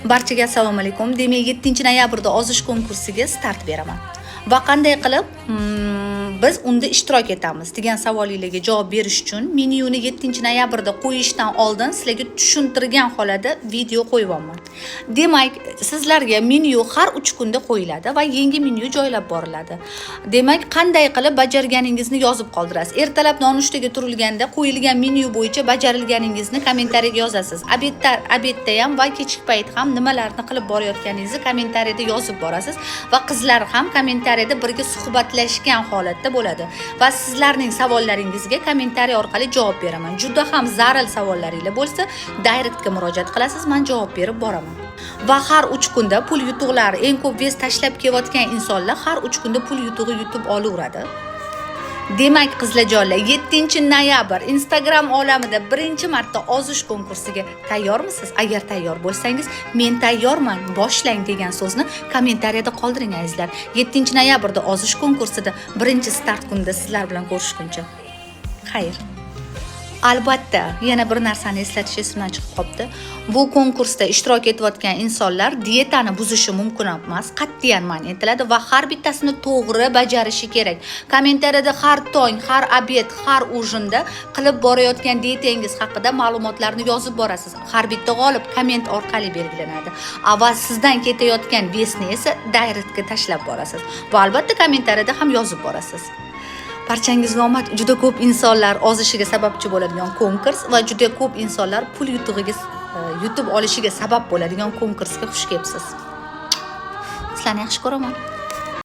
Barchaga assalomu alaykum. Demak, 7-noyabrda ozish konkursiga start beraman. Va qanday qilib biz unda ishtirok etamiz degan savolingizga javob berish uchun menyuni 7-noyabrda qo'yishdan oldin sizlarga tushuntirgan holada video qo'yyapman. Demak, sizlarga menyu har 3 kunda qo'yiladi va yangi menyu joylab boriladi. Demak, qanday qilib bajarganingizni yozib qoldirasiz. Ertalab nonushtaga turilganda qo'yilgan menyu bo'yicha bajarilganingizni kommentariyaga yozasiz. Obedda ham va kechki payt ham nimalarni qilib borayotganingizni kommentariyada yozib borasiz va qizlar ham kommentariyada birga suhbatlashgan holatda bo'ladi va sizlarning savollaringizga kommentariy orqali javob beraman. Juda ham zarur savollaringiz bo'lsa, direktga murojaat qilasiz, men javob berib boraman. Va har 3 kunda pul yutuqlari eng ko'p vez tashlab kelayotgan insonlar har 3 kunda pul yutug'i yutib olaveradi. Demak, qizlarjonlar, 7-noyabr Instagram olamida birinchi marta ozish konkursiga tayyormisiz? Agar tayyor bo'lsangiz, men tayyorman, boshlang degan so'zni kommentariyada qoldiring azizlar. 7-noyabrda ozish konkursida birinchi start kunida sizlar bilan ko'rishguncha. Xayr. Albatta, yana bir narsani eslatish esimdan chiqib qoldi. Bu konkursda ishtirok etayotgan insonlar dietani buzishi mumkin emas, qat'iyan man etiladi va har bittasini to'g'ri bajarishi kerak. Kommentariyada har tong, har obed, har ujinda qilib borayotgan dietangiz haqida ma'lumotlarni yozib borasiz. Har bitta g'olib komment orqali belgilanadi. Va sizdan ketayotgan vesni esa direktga tashlab borasiz. Va albatta kommentariyada ham yozib borasiz. Barchangizga omad. Juda ko'p insonlar ozishiga sababchi bo'ladigan konkurs va juda ko'p insonlar pul yutug'iga yutib olishiga sabab bo'ladigan konkursga xush kelibsiz. Sizlarni yaxshi ko'raman.